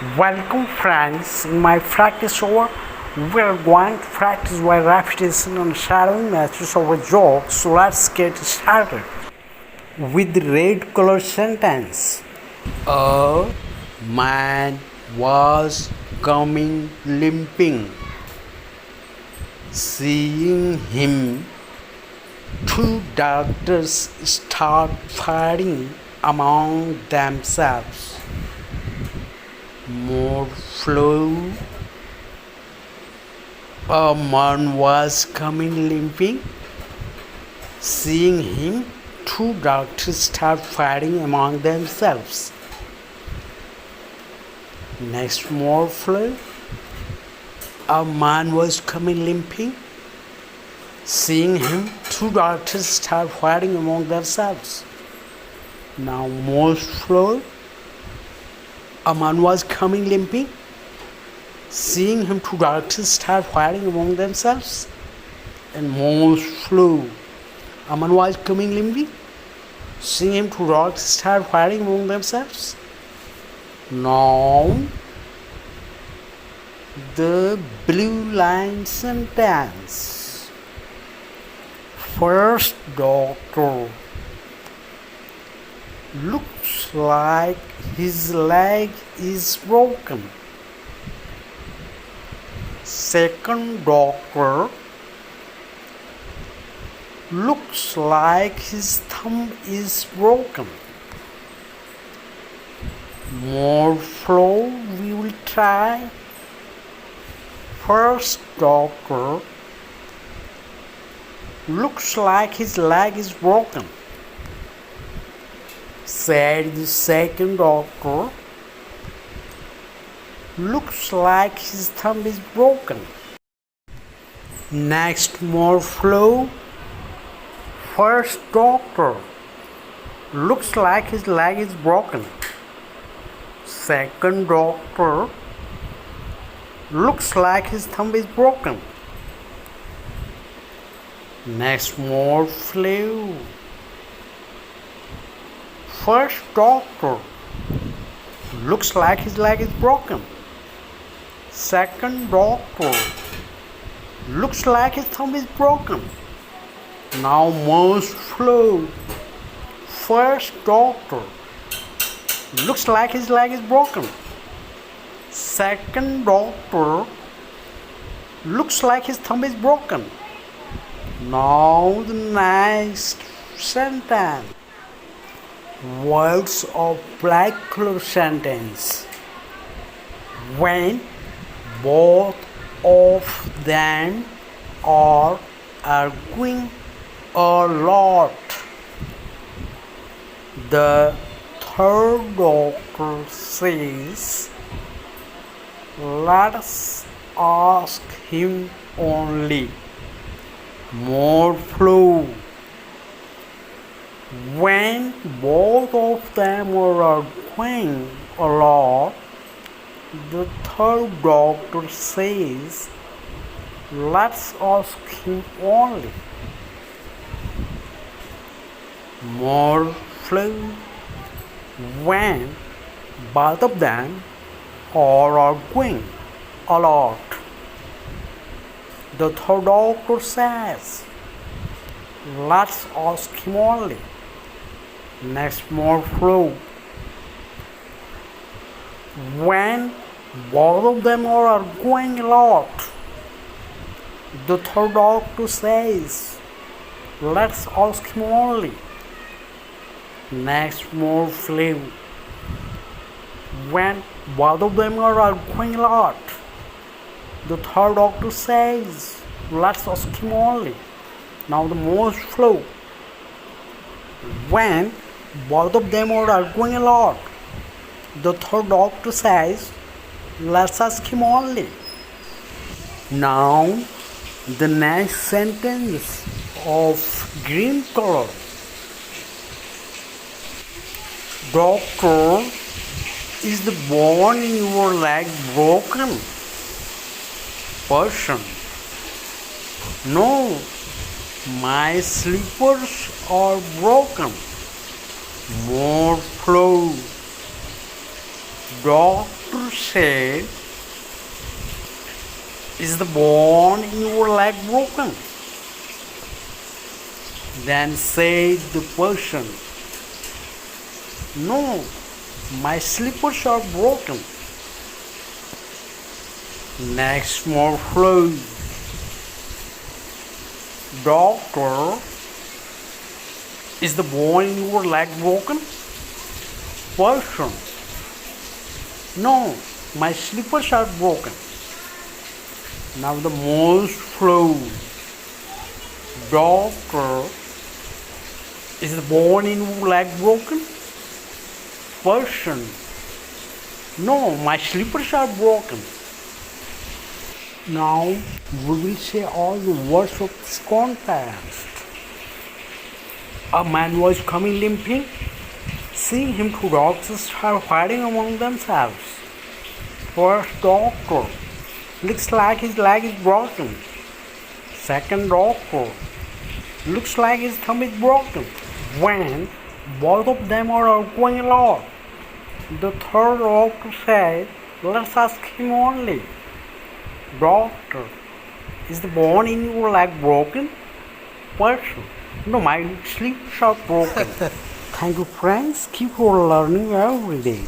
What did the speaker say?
Welcome friends, in my practice hour we are going to practice by repetition and shadowing matches of a joke, so let's get started with the red color sentence. A man was coming limping. Seeing him, two doctors start fighting among themselves. More flow. A man was coming limping. Seeing him, two doctors start fighting among themselves. Next, more flow. A man was coming limping. Seeing him, two doctors start fighting among themselves. Now, most flow. A man was coming limping. Seeing him, two doctors start fighting among themselves. And most flow. A man was coming limping. Seeing him, two doctors start fighting among themselves. Now, the blue line sentence. First doctor. Looks like his leg is broken. Second doctor. Looks like his thumb is broken. More flow we will try. First doctor. Looks like his leg is broken. Said the second doctor. Looks like his thumb is broken. Next, more flow. First doctor. Looks like his leg is broken. Second doctor. Looks like his thumb is broken. Next, more flow. First doctor. Looks like his leg is broken. Second doctor. Looks like his thumb is broken. Now most flow. First doctor. Looks like his leg is broken. Second doctor. Looks like his thumb is broken. Now the next sentence. Words of black color sentence. When both of them are arguing a lot, the third doctor says, let's ask him only. More flow. When both of them are arguing a lot, the third doctor says, let's ask him only. More flow. When both of them are arguing a lot, the third doctor says, let's ask him only. Next, more flow. When both of them are arguing a lot, the third doctor says, let's ask him only. Next, more flow. When both of them are arguing a lot, the third doctor says, let's ask him only. Now the most flow. When both of them are arguing a lot, the third doctor says, let's ask him only. Now the next sentence of green color. Doctor, is the bone in your leg broken? Person. No, my slippers are broken. More flow. Doctor said, is the bone in your leg broken? Then said the person, no, my slippers are broken. Next more flow. Doctor, is the bone in your leg broken? Person, no, my slippers are broken. Now the most flow. Doctor, is the bone in your leg broken? Person, no, my slippers are broken. Now we will say all the words of this context. A man was coming limping. Seeing him, two doctors are fighting among themselves. First doctor, looks like his leg is broken. Second doctor, looks like his thumb is broken. When both of them are arguing a lot, the third doctor said, let's ask him only. Doctor, is the bone in your leg broken? Person, no, my sleeves are broken. Thank you friends, keep on learning every day.